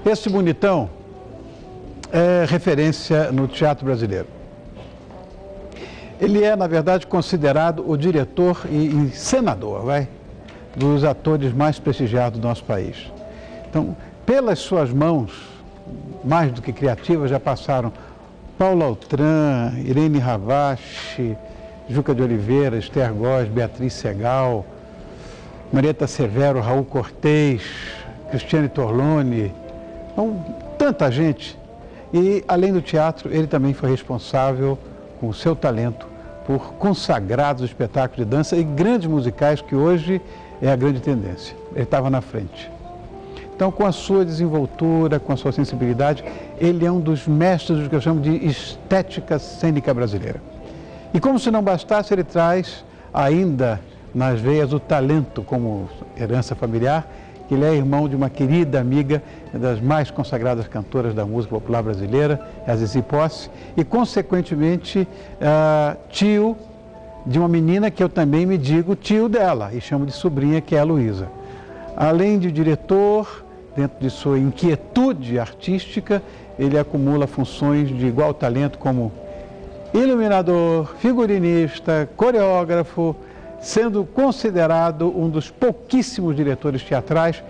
Esse bonitão é referência no teatro brasileiro. Ele é, na verdade, considerado o diretor e encenador, dos atores mais prestigiados do nosso país. Então, pelas suas mãos, mais do que criativas, já passaram Paulo Altran, Irene Ravache, Juca de Oliveira, Esther Góes, Beatriz Segal, Marieta Severo, Raul Cortez, Cristiane Torlone, então, tanta gente. E, além do teatro, ele também foi responsável, com o seu talento, por consagrados espetáculos de dança e grandes musicais, que hoje é a grande tendência. Ele estava na frente. Então, com a sua desenvoltura, com a sua sensibilidade, ele é um dos mestres do que eu chamo de estética cênica brasileira. E como se não bastasse, ele traz ainda nas veias o talento como herança familiar. Ele é irmão de uma querida amiga, das mais consagradas cantoras da música popular brasileira, a Zizi Posse, e, consequentemente, tio de uma menina que eu também me digo tio dela, e chamo de sobrinha, que é a Luísa. Além de diretor, dentro de sua inquietude artística, ele acumula funções de igual talento como iluminador, figurinista, coreógrafo, sendo considerado um dos pouquíssimos diretores teatrais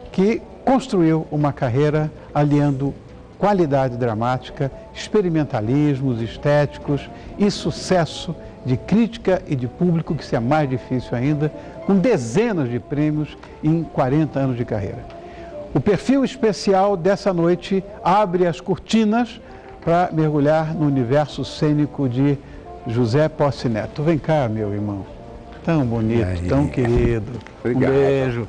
que construiu uma carreira aliando qualidade dramática, experimentalismos estéticos e sucesso de crítica e de público, que isso é mais difícil ainda, com dezenas de prêmios em 40 anos de carreira. O perfil especial dessa noite abre as cortinas para mergulhar no universo cênico de José Posse Neto. Vem cá, meu irmão. Tão bonito, tão querido. Obrigado. Um beijo.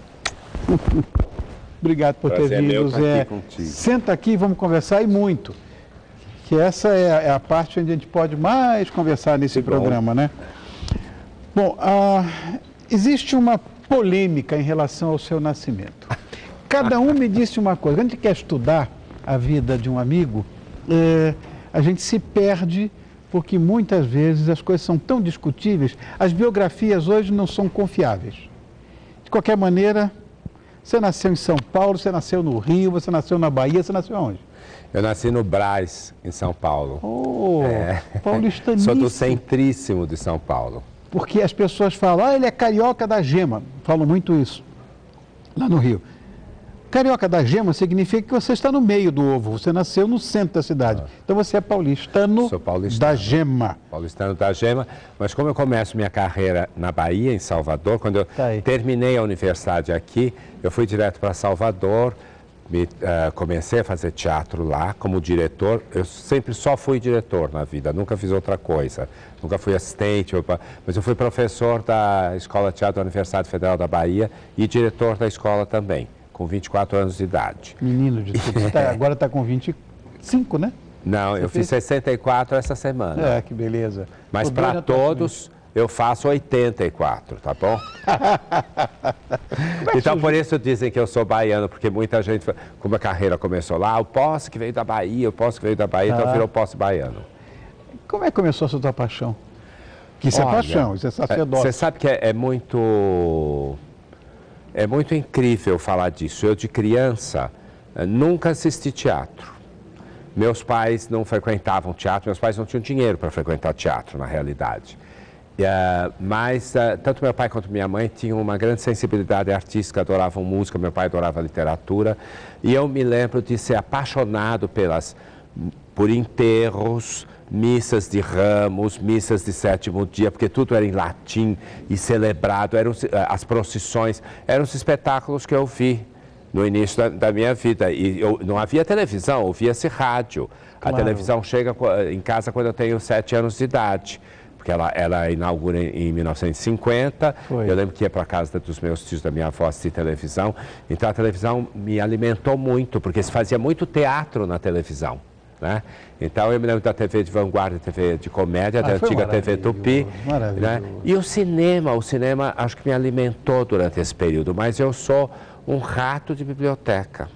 Obrigado por ter vindo, Zé. Senta aqui e vamos conversar, e muito. Que essa é a parte onde a gente pode mais conversar nesse programa, né? Bom, existe uma polêmica em relação ao seu nascimento. Cada um me disse uma coisa. Quando a gente quer estudar a vida de um amigo, a gente se perde, porque muitas vezes as coisas são tão discutíveis, as biografias hoje não são confiáveis. De qualquer maneira, você nasceu em São Paulo, você nasceu no Rio, você nasceu na Bahia, você nasceu aonde? Eu nasci no Brás, em São Paulo. Paulistaníssimo. Sou do centríssimo de São Paulo. Porque as pessoas falam, ele é carioca da gema. Falam muito isso, lá no Rio. Carioca da gema significa que você está no meio do ovo, você nasceu no centro da cidade. Então você é paulistano, da gema. Paulistano da gema, mas como eu começo minha carreira na Bahia, em Salvador, quando eu terminei a universidade aqui, eu fui direto para Salvador, comecei a fazer teatro lá como diretor. Eu sempre só fui diretor na vida, nunca fiz outra coisa, nunca fui assistente, mas eu fui professor da Escola de Teatro da Universidade Federal da Bahia e diretor da escola também, com 24 anos de idade. Menino de tudo. Agora está com 25, né? Não, eu fiz 64 essa semana. Que beleza. Mas para todos, eu faço 84, tá bom? Então, por isso dizem que eu sou baiano, porque muita gente, como a carreira começou lá, o Posse que veio da Bahia, então virou Posse baiano. Como é que começou a sua paixão? Que isso é paixão, isso é sacerdócio. Você sabe que é muito incrível falar disso. Eu, de criança, nunca assisti teatro. Meus pais não frequentavam teatro, meus pais não tinham dinheiro para frequentar teatro, na realidade. Mas tanto meu pai quanto minha mãe tinham uma grande sensibilidade artística, adoravam música, meu pai adorava literatura. E eu me lembro de ser apaixonado por enterros, missas de Ramos, missas de sétimo dia, porque tudo era em latim e celebrado, as procissões, eram os espetáculos que eu vi no início da minha vida. E não havia televisão, ouvia-se rádio. Claro. A televisão chega em casa quando eu tenho 7 anos de idade, porque ela inaugura em 1950. Eu lembro que ia para a casa dos meus tios, da minha avó, assistir televisão. Então a televisão me alimentou muito, porque se fazia muito teatro na televisão, né? Então eu me lembro da TV de vanguarda, TV de comédia, da antiga TV Tupi, né? E o cinema acho que me alimentou durante esse período, mas eu sou um rato de biblioteca.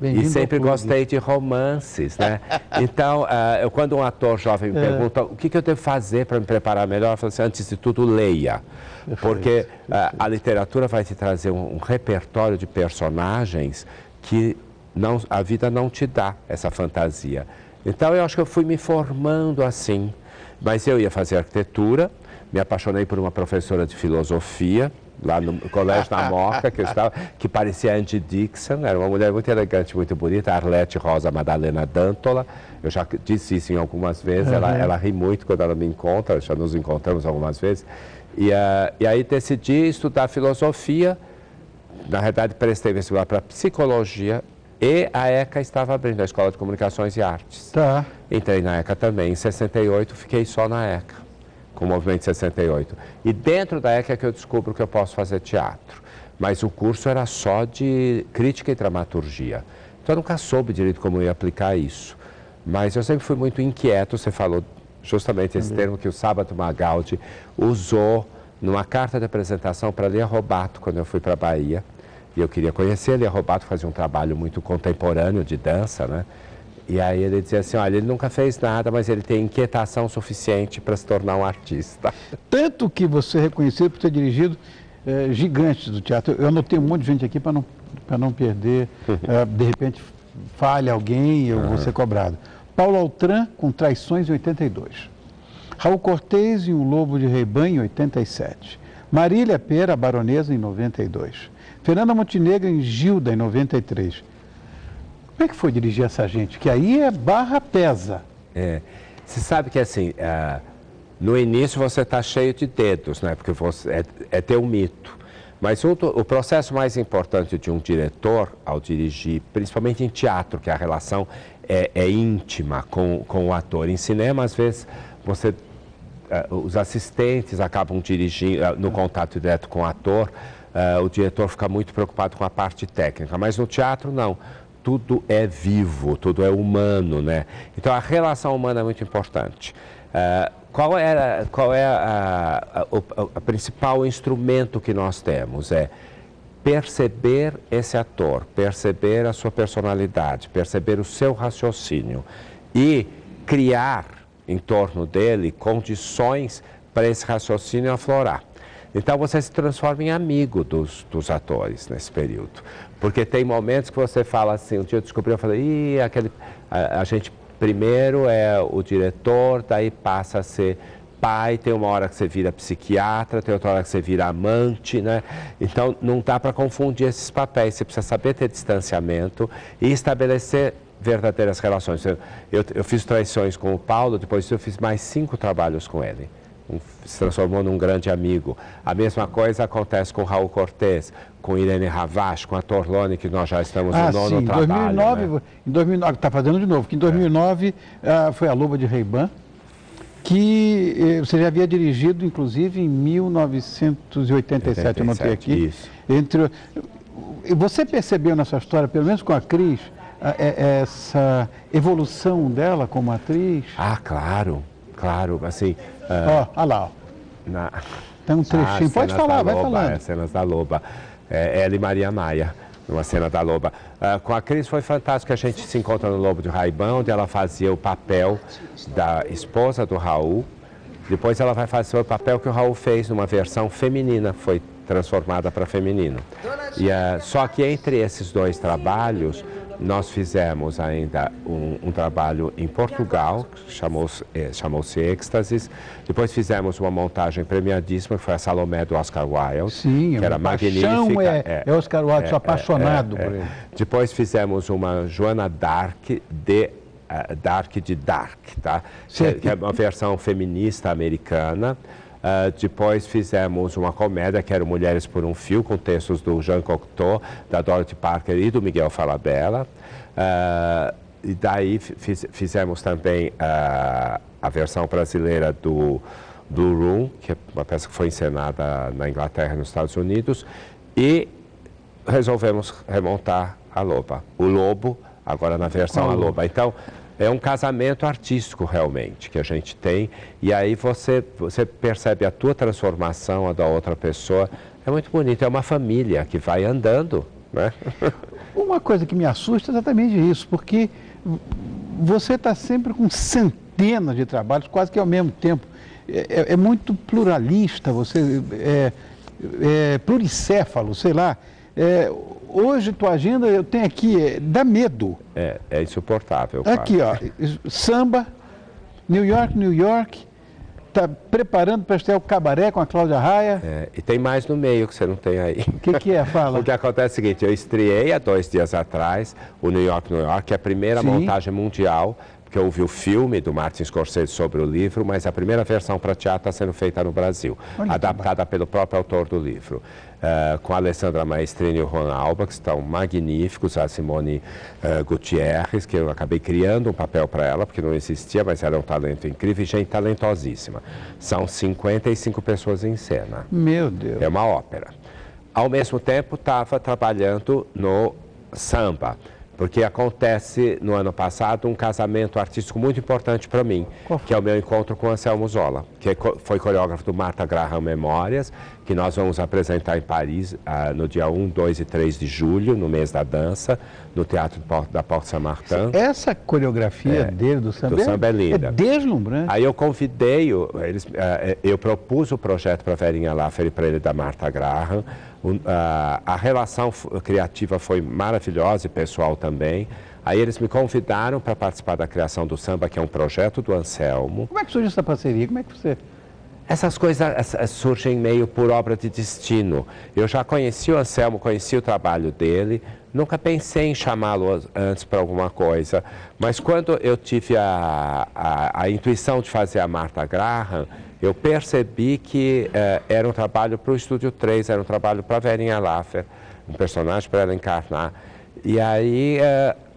E sempre gostei de romances, né? Então, quando um ator jovem me pergunta o que eu devo fazer para me preparar melhor, eu falo assim, antes de tudo, leia. Porque a literatura vai te trazer um repertório de personagens que a vida não te dá essa fantasia. Então, eu acho que eu fui me formando assim. Mas eu ia fazer arquitetura, me apaixonei por uma professora de filosofia, lá no Colégio da Moca, que eu estava, que parecia Angie Dixon, era uma mulher muito elegante, muito bonita, Arlete Rosa Madalena Dantola. Eu já disse isso em algumas vezes, ela ri muito quando ela me encontra, já nos encontramos algumas vezes. E aí decidi estudar filosofia, na verdade prestei vestibular para psicologia, e a ECA estava abrindo, a Escola de Comunicações e Artes. Tá. Entrei na ECA também. Em 68, fiquei só na ECA, com o Movimento 68. E dentro da ECA é que eu descubro que eu posso fazer teatro. Mas o curso era só de crítica e dramaturgia. Então eu nunca soube direito como eu ia aplicar isso. Mas eu sempre fui muito inquieto. Você falou justamente esse termo que o Sábato Magaldi usou numa carta de apresentação para Lia Robato, quando eu fui para a Bahia. E eu queria conhecer, Lia Robato fazia um trabalho muito contemporâneo de dança, né? E aí ele dizia assim, olha, ele nunca fez nada, mas ele tem inquietação suficiente para se tornar um artista. Tanto que você é reconhecido por ter dirigido gigantes do teatro. Eu anotei um monte de gente aqui para não perder, de repente falha alguém e eu vou ser cobrado. Paulo Altran, com Traições, em 82. Raul Cortez, em Um Lobo de Reiban, em 87. Marília Pera, a Baronesa, em 92. Fernanda Montenegro em Gilda, em 93. Como é que foi dirigir essa gente? Que aí barra pesa. Você sabe que assim, no início você está cheio de dedos, né? Porque você é teu mito. Mas o processo mais importante de um diretor ao dirigir, principalmente em teatro, que a relação é íntima com o ator. Em cinema, às vezes, os assistentes acabam dirigindo no contato direto com o ator. O diretor fica muito preocupado com a parte técnica, mas no teatro não, tudo é vivo, tudo é humano, né? Então a relação humana é muito importante. Qual é o principal instrumento que nós temos? É perceber esse ator, perceber a sua personalidade, perceber o seu raciocínio e criar em torno dele condições para esse raciocínio aflorar. Então você se transforma em amigo dos atores nesse período. Porque tem momentos que você fala assim, um dia eu descobri, eu falei, a gente primeiro é o diretor, daí passa a ser pai, tem uma hora que você vira psiquiatra, tem outra hora que você vira amante, né? Então não dá para confundir esses papéis, você precisa saber ter distanciamento e estabelecer verdadeiras relações. Eu fiz Traições com o Paulo, depois eu fiz mais 5 trabalhos com ele. Se transformou num grande amigo. A mesma coisa acontece com Raul Cortez, com Irene Ravache, com a Torlone, que nós já estamos no nono trabalho. 2009, né? Em 2009, está fazendo de novo, que em 2009 foi A Loba de Reiban, que você já havia dirigido, inclusive, em 1987, eu notei aqui. Isso. Você percebeu nessa história, pelo menos com a Cris, essa evolução dela como atriz? Claro, assim... Olha lá, tem um trechinho, pode falar, vai falando. Cenas da Loba, ela e Maria Maia, numa cena da Loba. Com a Cris foi fantástico, a gente se encontra no Lobo de Reiban, onde ela fazia o papel da esposa do Raul. Depois ela vai fazer o papel que o Raul fez numa versão feminina, foi transformada para feminino. Só que entre esses 2 trabalhos, nós fizemos ainda um trabalho em Portugal, que chamou-se Êxtasis. Depois fizemos uma montagem premiadíssima, que foi a Salomé do Oscar Wilde, sim, que era magnífica. É Oscar Wilde, sou apaixonado por ele. Depois fizemos uma Joana d'Arc de Dark, tá? Que é uma versão feminista americana. Depois fizemos uma comédia que era Mulheres por um Fio, com textos do Jean Cocteau, da Dorothy Parker e do Miguel Falabella. E daí fizemos também a versão brasileira do Room, que é uma peça que foi encenada na Inglaterra e nos Estados Unidos. E resolvemos remontar a Loba. O Lobo, agora na versão A Loba. Então, é um casamento artístico, realmente, que a gente tem. E aí você percebe a tua transformação, a da outra pessoa. É muito bonito, é uma família que vai andando, né? Uma coisa que me assusta é exatamente isso, porque você está sempre com centenas de trabalhos, quase que ao mesmo tempo. É muito pluralista, você é pluricéfalo, sei lá. hoje tua agenda, eu tenho aqui, dá medo. É insuportável. Aqui, ó, samba, New York, está preparando para estrear o Cabaré com a Cláudia Raia. E tem mais no meio que você não tem aí. O que é? Fala. O que acontece é o seguinte, eu estreei há 2 dias atrás o New York, que é a primeira montagem mundial, porque eu vi o filme do Martin Scorsese sobre o livro, mas a primeira versão para teatro está sendo feita no Brasil, adaptada pelo próprio autor do livro. Com a Alessandra Maestrini e o Juan Alba, que estão magníficos, a Simone Gutierrez, que eu acabei criando um papel para ela, porque não existia, mas ela é um talento incrível e gente talentosíssima. São 55 pessoas em cena. Meu Deus. É uma ópera. Ao mesmo tempo, estava trabalhando no samba, porque acontece no ano passado um casamento artístico muito importante para mim, que é o meu encontro com Anselmo Zola, que foi coreógrafo do Martha Graham Memórias, que nós vamos apresentar em Paris no dia 1, 2 e 3 de julho, no mês da dança, no Teatro da Porte Saint-Martin. Essa coreografia dele do samba é linda. É deslumbrante. Aí eu convidei, eu propus o projeto para a Verinha Laffer e para ele da Martha Graham. A relação criativa foi maravilhosa e pessoal também. Aí eles me convidaram para participar da criação do samba, que é um projeto do Anselmo. Como é que surgiu essa parceria? Como é que você... Essas coisas surgem meio por obra de destino. Eu já conheci o Anselmo, conheci o trabalho dele, nunca pensei em chamá-lo antes para alguma coisa, mas quando eu tive a intuição de fazer a Martha Graham, eu percebi que era um trabalho para o Estúdio 3, era um trabalho para a Verinha Laffer, um personagem para ela encarnar. E aí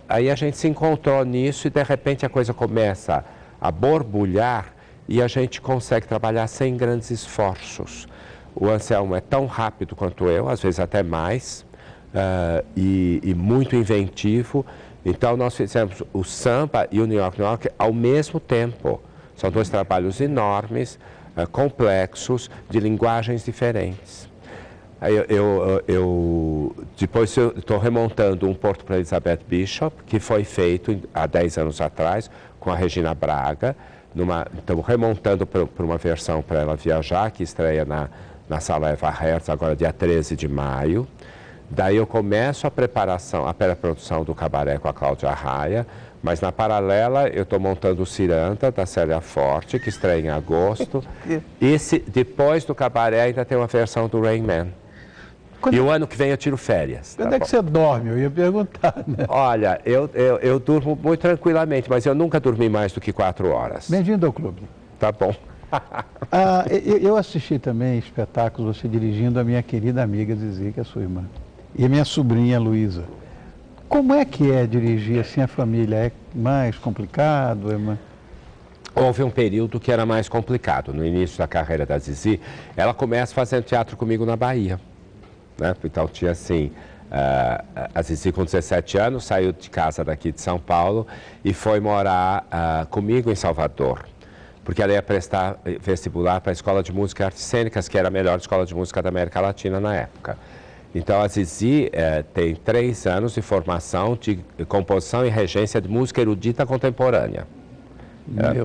a gente se encontrou nisso e de repente a coisa começa a borbulhar e a gente consegue trabalhar sem grandes esforços. O Anselmo é tão rápido quanto eu, às vezes até mais, e muito inventivo. Então nós fizemos o samba e o New York ao mesmo tempo. São 2 trabalhos enormes, complexos, de linguagens diferentes. Depois eu estou remontando um Porto para Elizabeth Bishop, que foi feito há 10 anos atrás, com a Regina Braga. Estamos remontando para uma versão para ela viajar, que estreia na Sala Eva Hertz, agora dia 13 de maio. Daí eu começo a pré-produção do Cabaré com a Cláudia Raia, mas na paralela eu estou montando o Ciranda, da Célia Forte, que estreia em agosto. Depois do Cabaré ainda tem uma versão do Rain Man. E o ano que vem eu tiro férias. Quando é que você dorme? Eu ia perguntar, né? Olha, eu durmo muito tranquilamente, mas eu nunca dormi mais do que 4 horas. Bem-vindo ao clube. Tá bom. Eu assisti também espetáculos, você dirigindo a minha querida amiga Zizi, que é sua irmã, e a minha sobrinha Luísa. Como é que é dirigir assim a família? É mais complicado? Houve um período que era mais complicado. No início da carreira da Zizi, ela começa fazendo teatro comigo na Bahia. Né? Então tinha assim, a Zizi com 17 anos saiu de casa daqui de São Paulo e foi morar comigo em Salvador, porque ela ia prestar vestibular para a Escola de Música e Artes Cênicas, que era a melhor escola de música da América Latina na época. Então a Zizi tem 3 anos de formação de composição e regência de música erudita contemporânea,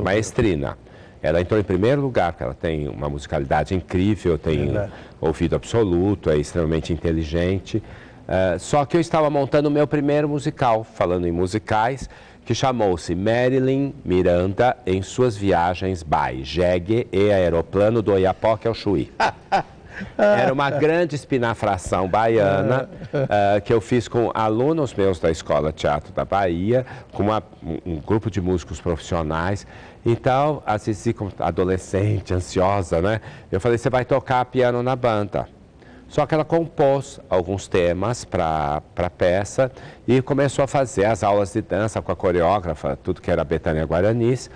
maestrina. Ela entrou em primeiro lugar, porque ela tem uma musicalidade incrível, tem ouvido absoluto, é extremamente inteligente. Só que eu estava montando o meu primeiro musical, falando em musicais, que chamou-se Marilyn Miranda em suas viagens by Jegue e Aeroplano do Oiapoque ao Chuí. Era uma grande espinafração baiana que eu fiz com alunos meus da Escola Teatro da Bahia, com um grupo de músicos profissionais. Então, a Zizi, como adolescente, ansiosa, né? Eu falei, você vai tocar piano na banda. Só que ela compôs alguns temas para a peça e começou a fazer as aulas de dança com a coreógrafa, tudo que era Betânia Guaranis.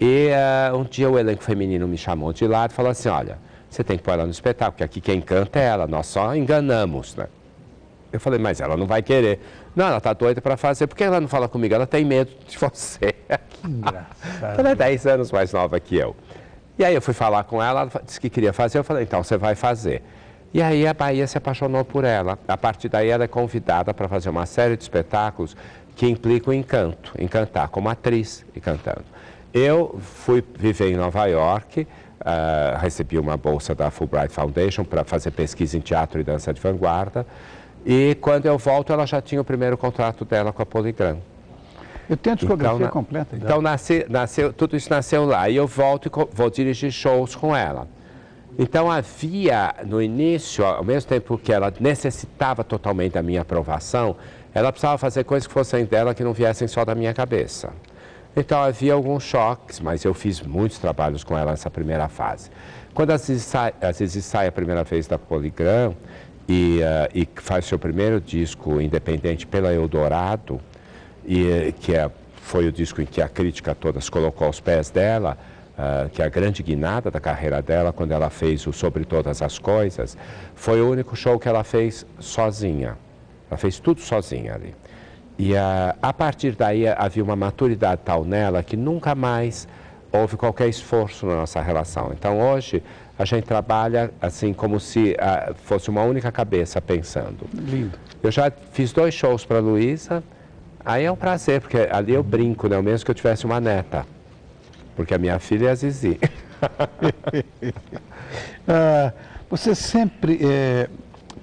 E um dia o elenco feminino me chamou de lado e falou assim, olha, você tem que pôr ela no espetáculo, porque aqui quem canta é ela, nós só enganamos, né? Eu falei, mas ela não vai querer. Não, ela está doida para fazer, por que ela não fala comigo? Ela tem medo de você. Que engraçado. Ela é 10 anos mais nova que eu. E aí eu fui falar com ela, ela disse que queria fazer, eu falei, então você vai fazer. E aí a Bahia se apaixonou por ela. A partir daí ela é convidada para fazer uma série de espetáculos que implicam encanto, encantar como atriz e cantando. Eu fui viver em Nova York, recebi uma bolsa da Fulbright Foundation para fazer pesquisa em teatro e dança de vanguarda. E quando eu volto, ela já tinha o primeiro contrato dela com a Polygram. Eu tenho a discografia completa. Então, tudo isso nasceu lá. E eu volto e vou dirigir shows com ela. Então, havia, no início, ao mesmo tempo que ela necessitava totalmente da minha aprovação, ela precisava fazer coisas que fossem dela, que não viessem só da minha cabeça. Então, havia alguns choques, mas eu fiz muitos trabalhos com ela nessa primeira fase. Quando a Zizi sai a primeira vez da Polygram e faz seu primeiro disco independente pela Eldorado, foi o disco em que a crítica toda se colocou aos pés dela, que é a grande guinada da carreira dela, quando ela fez o Sobre Todas as Coisas, foi o único show que ela fez sozinha. Ela fez tudo sozinha ali. E a partir daí havia uma maturidade tal nela que nunca mais houve qualquer esforço na nossa relação. Então hoje a gente trabalha assim como se fosse uma única cabeça pensando. Lindo. Eu já fiz 2 shows para a Luísa, aí é um prazer, porque ali eu brinco, né? O mesmo que eu tivesse uma neta, porque a minha filha é a Zizi. Você sempre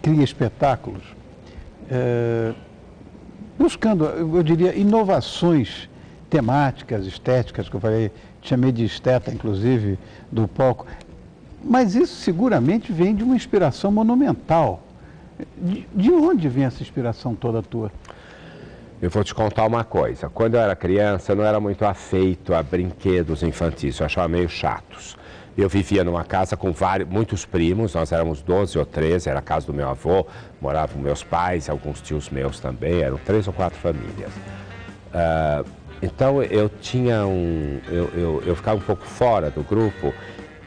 cria espetáculos buscando, eu diria, inovações temáticas, estéticas, que eu falei, chamei de esteta, inclusive, do palco. Mas isso seguramente vem de uma inspiração monumental. De onde vem essa inspiração toda tua? Eu vou te contar uma coisa. Quando eu era criança, eu não era muito afeito a brinquedos infantis, eu achava meio chatos. Eu vivia numa casa com muitos primos, nós éramos 12 ou 13, era a casa do meu avô, moravam meus pais, alguns tios meus também, eram 3 ou 4 famílias. Então eu tinha eu ficava um pouco fora do grupo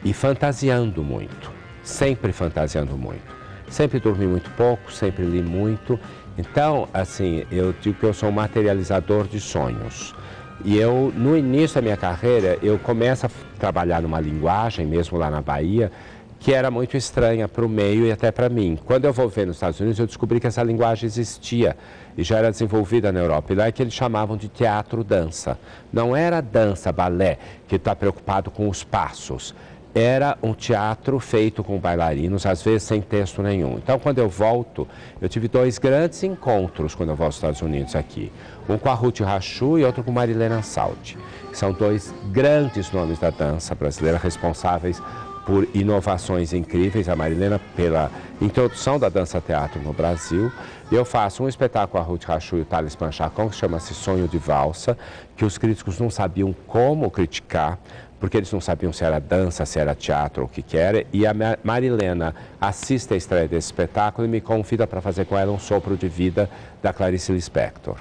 e fantasiando muito, sempre fantasiando muito. Sempre dormi muito pouco, sempre li muito. Então, assim, eu digo que eu sou um materializador de sonhos. E eu, no início da minha carreira, eu começo a trabalhar numa linguagem, mesmo lá na Bahia, que era muito estranha para o meio e até para mim. Quando eu vou ver nos Estados Unidos, eu descobri que essa linguagem existia e já era desenvolvida na Europa. E lá é que eles chamavam de teatro-dança. Não era dança, balé, que está preocupado com os passos. Era um teatro feito com bailarinos, às vezes sem texto nenhum. Então, quando eu volto, eu tive 2 grandes encontros quando eu volto aos Estados Unidos aqui. Um com a Ruth Rachu e outro com Marilena Salti. São 2 grandes nomes da dança brasileira, responsáveis por inovações incríveis. A Marilena pela introdução da dança-teatro no Brasil. E eu faço um espetáculo com a Ruth Rachu e o Thales Panchacon, que chama-se Sonho de Valsa, que os críticos não sabiam como criticar, porque eles não sabiam se era dança, se era teatro ou o que era. E a Marilena assiste a estreia desse espetáculo e me convida para fazer com ela um sopro de vida da Clarice Lispector.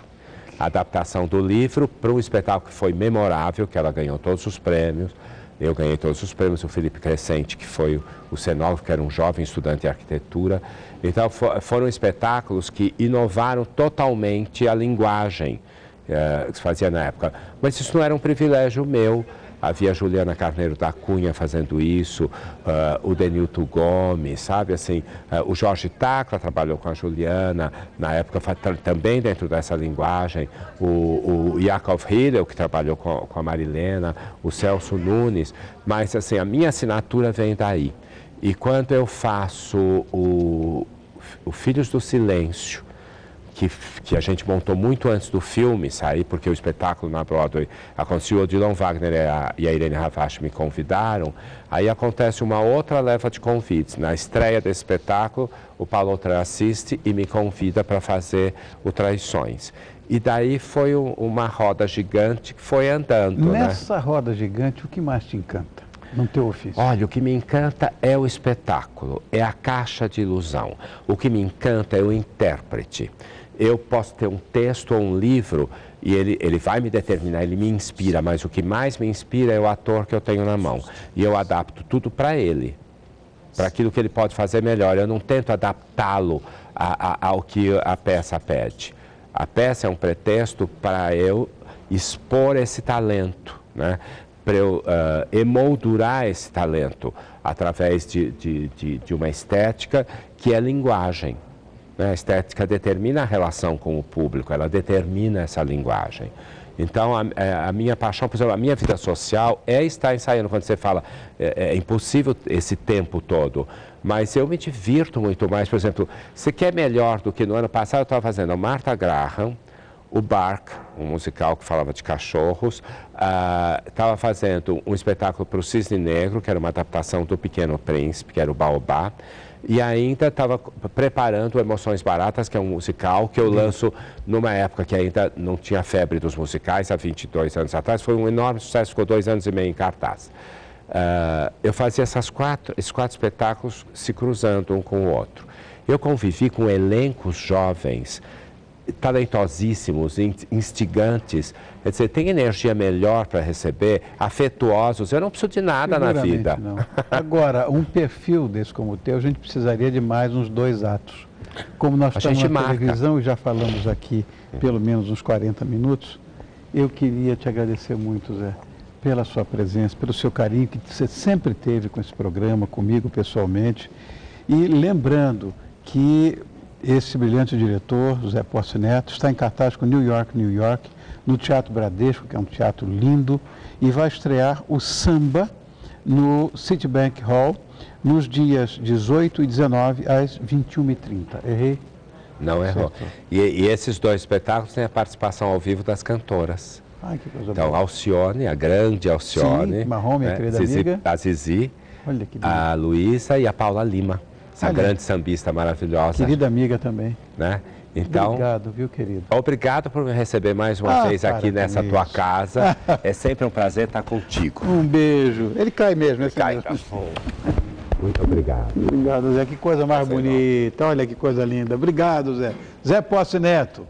A adaptação do livro para um espetáculo que foi memorável, que ela ganhou todos os prêmios. Eu ganhei todos os prêmios, o Felipe Crescente, que foi o cenógrafo, que era um jovem estudante de arquitetura. Então, foram espetáculos que inovaram totalmente a linguagem que se fazia na época. Mas isso não era um privilégio meu. Havia a Juliana Carneiro da Cunha fazendo isso, o Denilton Gomes, sabe, assim, o Jorge Tacla trabalhou com a Juliana, na época também dentro dessa linguagem, o Yakov Hillel, que trabalhou com a Marilena, o Celso Nunes, mas assim, a minha assinatura vem daí. E quando eu faço o Filhos do Silêncio, que a gente montou muito antes do filme sair, porque o espetáculo na Broadway aconteceu, o Odilon Wagner e a Irene Ravache me convidaram, aí acontece uma outra leva de convites. Na estreia desse espetáculo, o Paulo Outram assiste e me convida para fazer o Traições. E daí foi uma roda gigante que foi andando. Nessa roda gigante, o que mais te encanta no teu ofício? Olha, o que me encanta é o espetáculo, é a caixa de ilusão. O que me encanta é o intérprete. Eu posso ter um texto ou um livro e ele vai me determinar, ele me inspira, mas o que mais me inspira é o ator que eu tenho na mão. E eu adapto tudo para ele, para aquilo que ele pode fazer melhor. Eu não tento adaptá-lo ao que a peça pede. A peça é um pretexto para eu expor esse talento, né? Para eu emoldurar esse talento através de uma estética que é linguagem. A estética determina a relação com o público, ela determina essa linguagem. Então, a minha paixão, por exemplo, a minha vida social é estar ensaiando. Quando você fala, é impossível esse tempo todo, Mas eu me divirto muito mais. Por exemplo, se quer melhor do que no ano passado, eu estava fazendo a Martha Graham, o Bark, um musical que falava de cachorros, estava fazendo um espetáculo para o Cisne Negro, que era uma adaptação do Pequeno Príncipe, que era o Baobá, e ainda estava preparando Emoções Baratas, que é um musical que eu lanço numa época que ainda não tinha febre dos musicais, há 22 anos atrás. Foi um enorme sucesso, ficou 2 anos e meio em cartaz. Eu fazia esses quatro espetáculos se cruzando um com o outro. Eu convivi com elencos jovens, talentosíssimos, instigantes, quer dizer, tem energia melhor para receber, afetuosos, eu não preciso de nada na vida. Não. Agora, um perfil desse como o teu, a gente precisaria de mais uns 2 atos. Como nós estamos na televisão e já falamos aqui pelo menos uns 40 minutos, eu queria te agradecer muito, Zé, pela sua presença, pelo seu carinho que você sempre teve com esse programa, comigo pessoalmente, e lembrando que esse brilhante diretor, Zé Posse Neto, está em cartaz com New York, New York, no Teatro Bradesco, que é um teatro lindo, e vai estrear o Samba no Citibank Hall, nos dias 18 e 19, às 21h30. Errei? Não errou. E esses 2 espetáculos têm a participação ao vivo das cantoras. Ai, que coisa então, boa. Alcione, a grande Alcione. Sim, Marrom, minha querida amiga. A Zizi, olha que a Luísa e a Paula Lima. Essa grande sambista maravilhosa. Querida amiga também. Né? Então, obrigado, viu, querido? Obrigado por me receber mais uma vez aqui nessa tua casa. É sempre um prazer estar contigo. Um beijo. Ele cai mesmo, Ele cai. Tá bom. Muito obrigado. Obrigado, Zé. Que coisa mais bonita. Olha que coisa linda. Obrigado, Zé. Zé Posse Neto.